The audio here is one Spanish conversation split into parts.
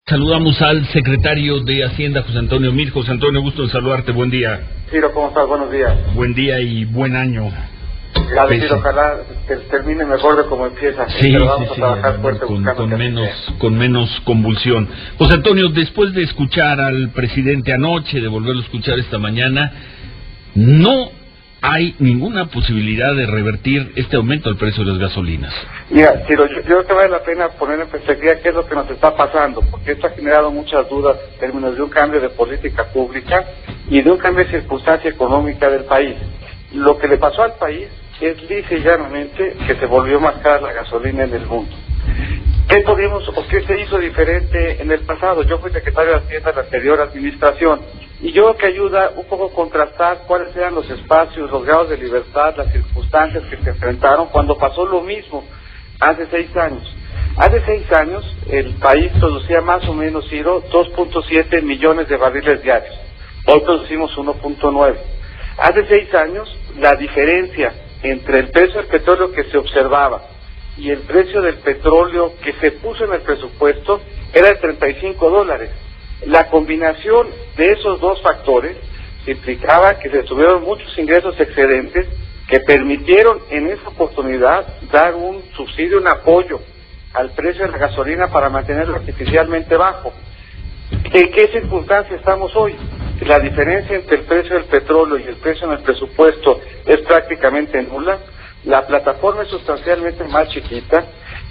Saludamos al secretario de Hacienda, José Antonio Meade. José Antonio, gusto de saludarte, buen día. Ciro, ¿cómo estás? Buenos días. Buen día y buen año. Gracias, Ciro, ojalá termine mejor de cómo empieza. Sí, pero vamos a trabajar fuerte con menos convulsión. José Antonio, después de escuchar al presidente anoche, de volverlo a escuchar esta mañana, no hay ninguna posibilidad de revertir este aumento del precio de las gasolinas. Mira, Ciro, yo creo que vale la pena poner en perspectiva qué es lo que nos está pasando, porque esto ha generado muchas dudas en términos de un cambio de política pública y de un cambio de circunstancia económica del país. Lo que le pasó al país es lisa y llanamente que se volvió más cara la gasolina en el mundo. ¿Qué podemos o qué se hizo diferente en el pasado? Yo fui secretario de Hacienda de la anterior administración y yo creo que ayuda un poco a contrastar cuáles eran los espacios, los grados de libertad, las circunstancias que se enfrentaron cuando pasó lo mismo hace 6 años. Hace 6 años el país producía más o menos, Ciro, 2.7 millones de barriles diarios. Hoy producimos 1.9. Hace 6 años la diferencia entre el precio del petróleo que se observaba y el precio del petróleo que se puso en el presupuesto era de $35. La combinación de esos dos factores implicaba que se tuvieron muchos ingresos excedentes que permitieron en esa oportunidad dar un subsidio, un apoyo al precio de la gasolina para mantenerlo artificialmente bajo. ¿En qué circunstancia estamos hoy? La diferencia entre el precio del petróleo y el precio en el presupuesto es prácticamente nula. La plataforma es sustancialmente más chiquita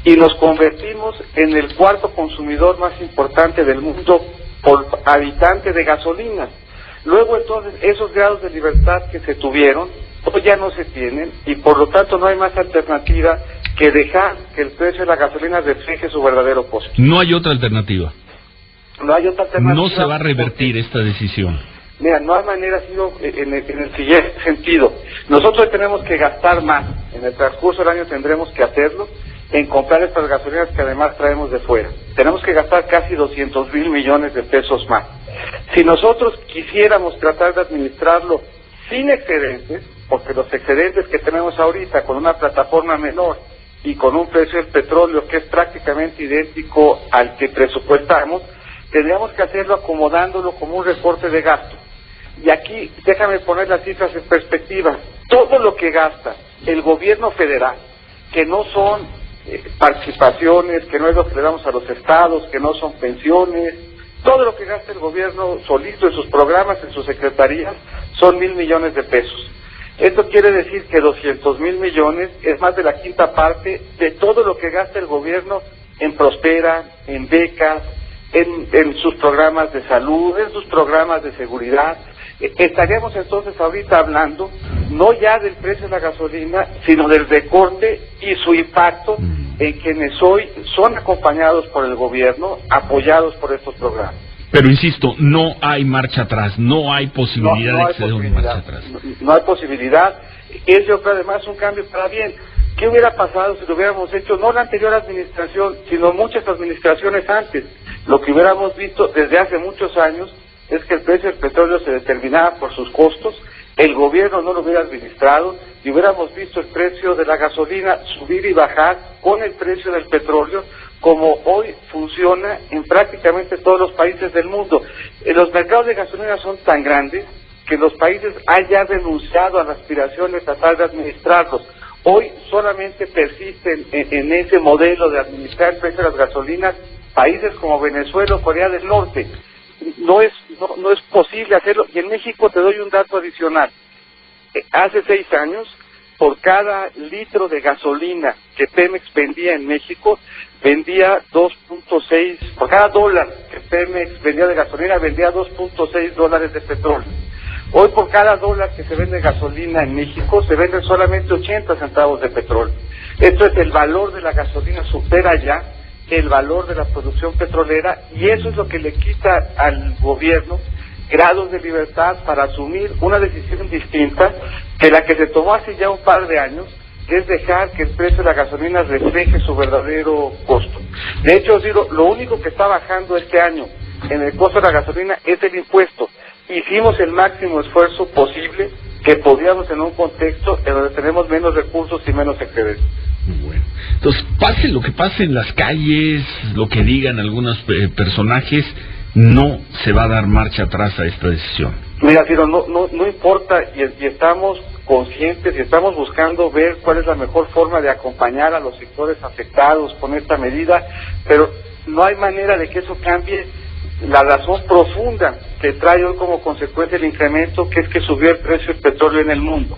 y nos convertimos en el cuarto consumidor más importante del mundo por habitante de gasolina. Luego entonces esos grados de libertad que se tuvieron hoy ya no se tienen y por lo tanto no hay más alternativa que dejar que el precio de la gasolina refleje su verdadero costo. No hay otra alternativa. No hay otra alternativa. No se va a revertir esta decisión. Mira, no hay manera, Ciro, en el siguiente sentido. Nosotros tenemos que gastar más. En el transcurso del año tendremos que hacerlo en comprar estas gasolinas que además traemos de fuera. Tenemos que gastar casi 200,000 millones de pesos más. Si nosotros quisiéramos tratar de administrarlo sin excedentes, porque los excedentes que tenemos ahorita con una plataforma menor y con un precio del petróleo que es prácticamente idéntico al que presupuestamos, tendríamos que hacerlo acomodándolo como un recorte de gasto. Y aquí, déjame poner las cifras en perspectiva. Todo lo que gasta el gobierno federal, que no son participaciones, que no es lo que le damos a los estados, que no son pensiones, todo lo que gasta el gobierno solito en sus programas, en sus secretarías, son 1,000 millones de pesos. Esto quiere decir que 200,000 millones es más de la quinta parte de todo lo que gasta el gobierno en Prospera, en becas, en sus programas de salud, en sus programas de seguridad. Estaríamos entonces ahorita hablando no ya del precio de la gasolina, sino del recorte y su impacto en quienes hoy son acompañados por el gobierno, apoyados por estos programas. Pero insisto, no hay marcha atrás, no hay posibilidad de exceder una marcha atrás. No hay posibilidad. Es yo creo además un cambio para bien. ¿Qué hubiera pasado si lo hubiéramos hecho no la anterior administración, sino muchas administraciones antes? Lo que hubiéramos visto desde hace muchos años es que el precio del petróleo se determinaba por sus costos, el gobierno no lo hubiera administrado y hubiéramos visto el precio de la gasolina subir y bajar con el precio del petróleo, como hoy funciona en prácticamente todos los países del mundo. Los mercados de gasolina son tan grandes que los países han ya renunciado a la aspiración de tratar de administrarlos. Hoy solamente persisten en ese modelo de administrar el precio de las gasolinas países como Venezuela o Corea del Norte. No es posible hacerlo. Y en México te doy un dato adicional. Hace 6 años, por cada litro de gasolina que Pemex vendía en México, vendía 2.6, por cada dólar que Pemex vendía de gasolina, vendía 2.6 dólares de petróleo. Hoy por cada dólar que se vende gasolina en México, se venden solamente 80 centavos de petróleo. Esto es, el valor de la gasolina supera ya el valor de la producción petrolera y eso es lo que le quita al gobierno grados de libertad para asumir una decisión distinta que la que se tomó hace ya un par de años, que es dejar que el precio de la gasolina refleje su verdadero costo. De hecho, lo único que está bajando este año en el costo de la gasolina es el impuesto. Hicimos el máximo esfuerzo posible que podíamos en un contexto en donde tenemos menos recursos y menos excedentes. Bueno. Entonces, pase lo que pase en las calles, lo que digan algunos personajes, no se va a dar marcha atrás a esta decisión. Mira, Ciro, no importa, y estamos conscientes y estamos buscando ver cuál es la mejor forma de acompañar a los sectores afectados con esta medida, pero no hay manera de que eso cambie la razón profunda que trae hoy como consecuencia el incremento, que es que subió el precio del petróleo en el mundo.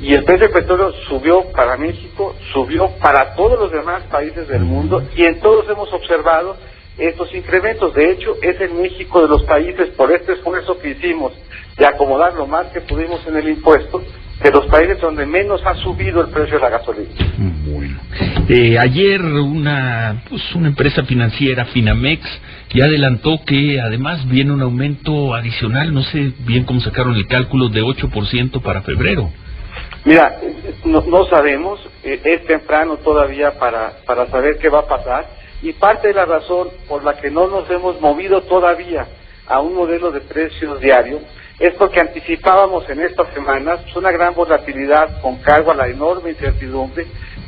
Y el precio del petróleo subió para México, subió para todos los demás países del mundo, y en todos hemos observado estos incrementos. De hecho, es en México de los países, por este esfuerzo que hicimos de acomodar lo más que pudimos en el impuesto, de los países donde menos ha subido el precio de la gasolina. Bueno, ayer una empresa financiera, Finamex, ya adelantó que además viene un aumento adicional, no sé bien cómo sacaron el cálculo, de 8% para febrero. Mira, no sabemos, es temprano todavía para saber qué va a pasar, y parte de la razón por la que no nos hemos movido todavía a un modelo de precios diario es porque anticipábamos en estas semanas una gran volatilidad con cargo a la enorme incertidumbre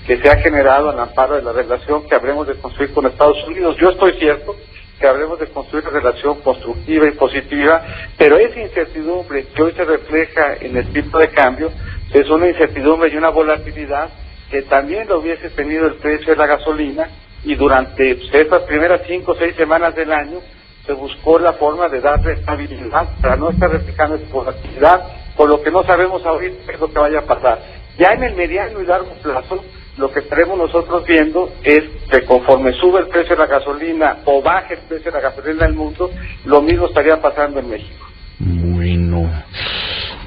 que se ha generado al amparo de la relación que habremos de construir con Estados Unidos. Yo estoy cierto que habremos de construir una relación constructiva y positiva, pero esa incertidumbre que hoy se refleja en el tipo de cambio es una incertidumbre y una volatilidad que también lo hubiese tenido el precio de la gasolina, y durante estas primeras 5 o 6 semanas del año se buscó la forma de darle estabilidad para no estar replicando esa volatilidad, por lo que no sabemos ahorita qué es lo que vaya a pasar. Ya en el mediano y largo plazo, lo que estaremos nosotros viendo es que conforme sube el precio de la gasolina o baje el precio de la gasolina en el mundo, lo mismo estaría pasando en México. Bueno,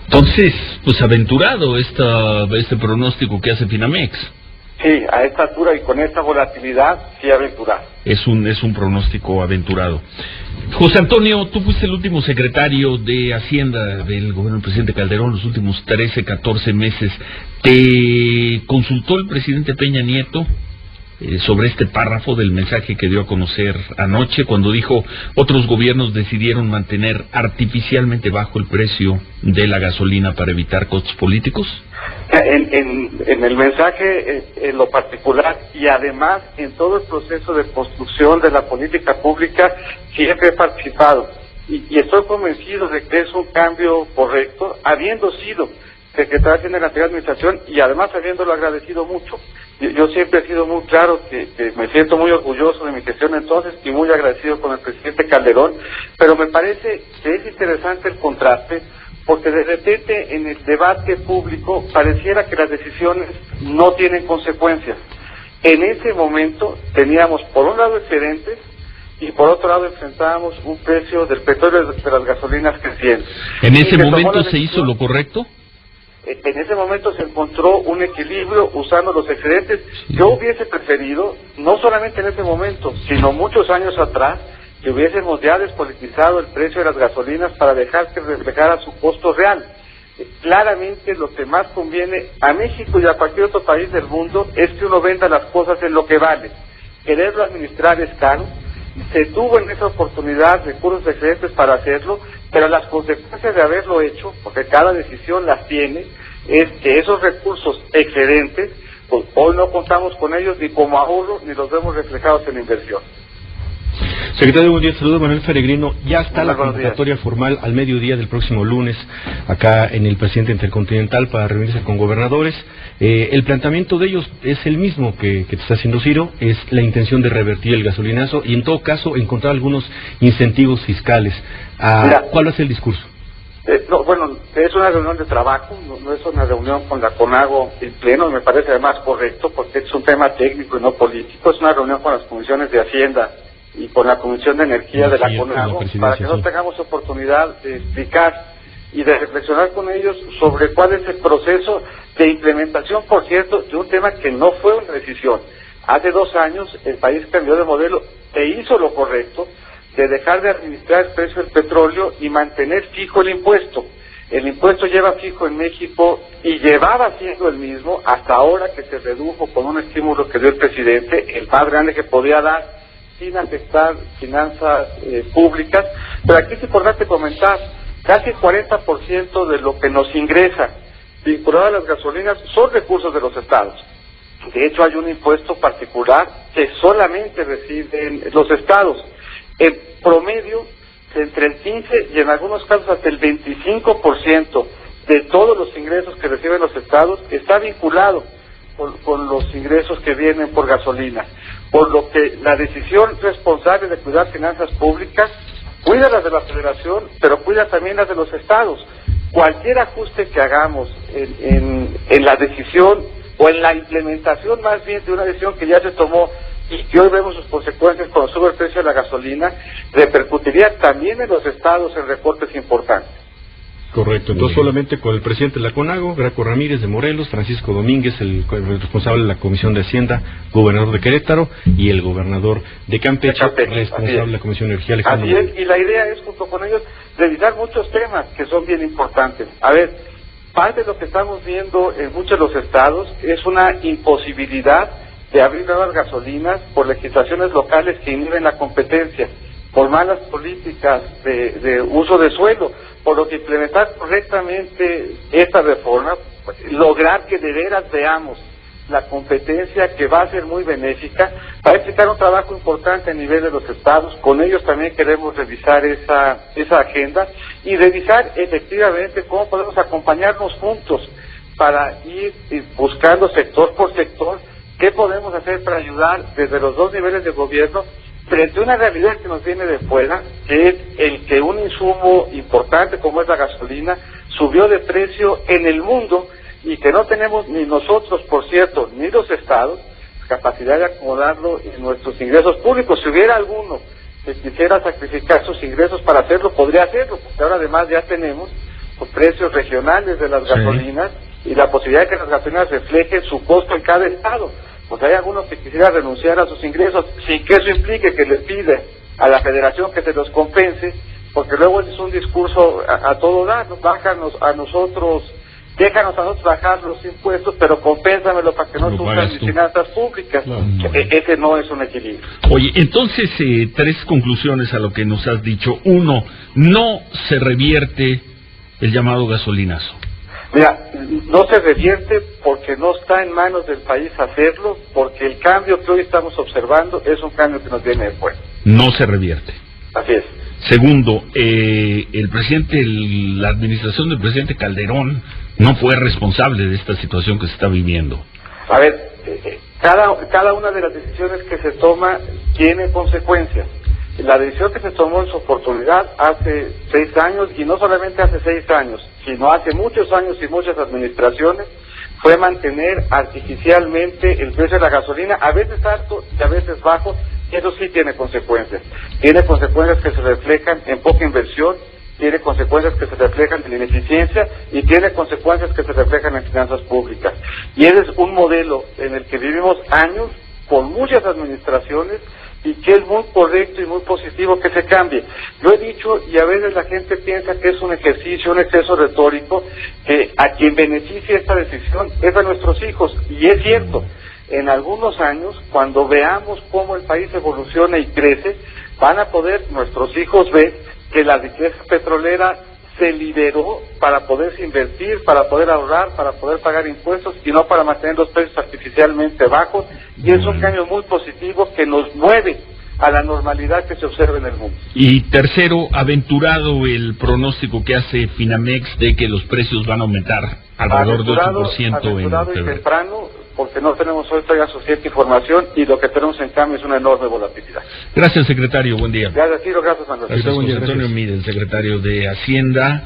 entonces, pues aventurado este pronóstico que hace Finamex. Sí, a esta altura y con esta volatilidad, sí aventurado. Es un pronóstico aventurado. José Antonio, tú fuiste el último secretario de Hacienda del gobierno del presidente Calderón los últimos 13, 14 meses. ¿Te consultó el presidente Peña Nieto sobre este párrafo del mensaje que dio a conocer anoche cuando dijo: otros gobiernos decidieron mantener artificialmente bajo el precio de la gasolina para evitar costos políticos? En el mensaje, en lo particular, y además en todo el proceso de construcción de la política pública, siempre he participado, y estoy convencido de que es un cambio correcto, habiendo sido secretario en la anterior administración y además habiéndolo agradecido mucho. Yo siempre he sido muy claro que me siento muy orgulloso de mi gestión entonces y muy agradecido con el presidente Calderón, pero me parece que es interesante el contraste, porque de repente en el debate público pareciera que las decisiones no tienen consecuencias. En ese momento teníamos por un lado excedentes y por otro lado enfrentábamos un precio del petróleo de las gasolinas creciente. ¿En ese momento se hizo lo correcto? En ese momento se encontró un equilibrio usando los excedentes. Yo hubiese preferido, no solamente en ese momento, sino muchos años atrás, que hubiésemos ya despolitizado el precio de las gasolinas para dejar que reflejara su costo real. Claramente lo que más conviene a México y a cualquier otro país del mundo es que uno venda las cosas en lo que vale. Quererlo administrar es caro. Se tuvo en esa oportunidad recursos excedentes para hacerlo, pero las consecuencias de haberlo hecho, porque cada decisión las tiene, es que esos recursos excedentes, pues hoy no contamos con ellos ni como ahorro, ni los vemos reflejados en inversión. Secretario, buen día, saludo Manuel Peregrino. Ya está la convocatoria formal al mediodía del próximo lunes acá en el Presidente Intercontinental para reunirse con gobernadores. El planteamiento de ellos es el mismo que te está haciendo Ciro, es la intención de revertir el gasolinazo y en todo caso encontrar algunos incentivos fiscales. ¿Cuál va a ser el discurso? Bueno, es una reunión de trabajo, no es una reunión con la CONAGO en pleno, me parece además correcto porque es un tema técnico y no político, es una reunión con las comisiones de Hacienda y con la Comisión de Energía de la CONAGO, para que no tengamos oportunidad de explicar y de reflexionar con ellos sobre cuál es el proceso de implementación, por cierto, de un tema que no fue una decisión. Hace 2 años el país cambió de modelo e hizo lo correcto de dejar de administrar el precio del petróleo y mantener fijo el impuesto. El impuesto lleva fijo en México y llevaba siendo el mismo hasta ahora que se redujo con un estímulo que dio el presidente, el más grande que podía dar, sin afectar finanzas públicas, pero aquí es importante comentar, casi el 40% de lo que nos ingresa vinculado a las gasolinas son recursos de los estados. De hecho, hay un impuesto particular que solamente reciben los estados. En promedio, entre el 15 y en algunos casos hasta el 25% de todos los ingresos que reciben los estados está vinculado con los ingresos que vienen por gasolina. Por lo que la decisión responsable de cuidar finanzas públicas cuida las de la Federación, pero cuida también las de los estados. Cualquier ajuste que hagamos en la decisión o en la implementación más bien de una decisión que ya se tomó y que hoy vemos sus consecuencias cuando sube el precio de la gasolina, repercutiría también en los estados en recortes importantes. Correcto, entonces solamente con el presidente de la CONAGO, Graco Ramírez de Morelos, Francisco Domínguez, el responsable de la Comisión de Hacienda, gobernador de Querétaro, y el gobernador de Campeche, responsable de la Comisión de Energía, Alejandro. Así es, y la idea es, junto con ellos, revisar muchos temas que son bien importantes. A ver, parte de lo que estamos viendo en muchos de los estados es una imposibilidad de abrir nuevas gasolinas por legislaciones locales que inhiben la competencia, por malas políticas de uso de suelo, por lo que implementar correctamente esta reforma, lograr que de veras veamos la competencia, que va a ser muy benéfica, va a implicar un trabajo importante a nivel de los estados. Con ellos también queremos revisar esa agenda y revisar efectivamente cómo podemos acompañarnos juntos para ir buscando sector por sector qué podemos hacer para ayudar desde los dos niveles de gobierno frente a una realidad que nos viene de fuera, que es el que un insumo importante como es la gasolina subió de precio en el mundo y que no tenemos ni nosotros, por cierto, ni los estados, capacidad de acomodarlo en nuestros ingresos públicos. Si hubiera alguno que quisiera sacrificar sus ingresos para hacerlo, podría hacerlo, porque ahora además ya tenemos los precios regionales de las gasolinas y la posibilidad de que las gasolinas reflejen su costo en cada estado. Pues hay algunos que quisieran renunciar a sus ingresos sin que eso implique que les pide a la Federación que se los compense, porque luego es un discurso a todo dar, ¿no? Bájanos a nosotros, déjanos a nosotros bajar los impuestos, pero compénsamelo para que no sufran mis finanzas públicas. Ese no es un equilibrio. Oye, entonces, tres conclusiones a lo que nos has dicho. Uno, no se revierte el llamado gasolinazo. Mira, no se revierte porque no está en manos del país hacerlo, porque el cambio que hoy estamos observando es un cambio que nos viene de fuera. No se revierte. Así es. Segundo, el presidente, la administración del presidente Calderón no fue responsable de esta situación que se está viviendo. A ver, cada una de las decisiones que se toma tiene consecuencias. La decisión que se tomó en su oportunidad hace 6 años, y no solamente hace 6 años, sino hace muchos años y muchas administraciones, fue mantener artificialmente el precio de la gasolina, a veces alto y a veces bajo, y eso sí tiene consecuencias. Tiene consecuencias que se reflejan en poca inversión, tiene consecuencias que se reflejan en ineficiencia y tiene consecuencias que se reflejan en finanzas públicas. Y ese es un modelo en el que vivimos años con muchas administraciones y que es muy correcto y muy positivo que se cambie. Lo he dicho y a veces la gente piensa que es un ejercicio, un exceso retórico, que a quien beneficia esta decisión es a nuestros hijos, y es cierto. En algunos años, cuando veamos cómo el país evoluciona y crece, van a poder nuestros hijos ver que la riqueza petrolera se liberó para poderse invertir, para poder ahorrar, para poder pagar impuestos y no para mantener los precios artificialmente bajos, y es un cambio muy positivo que nos mueve a la normalidad que se observa en el mundo. Y tercero, aventurado el pronóstico que hace Finamex de que los precios van a aumentar alrededor de 8% aventurado en y febrero. temprano, porque no tenemos hoy todavía suficiente información y lo que tenemos en cambio es una enorme volatilidad. Gracias, secretario. Buen día. Gracias, Ciro. Gracias, Manuel. Gracias, José Antonio Mide, el secretario de Hacienda.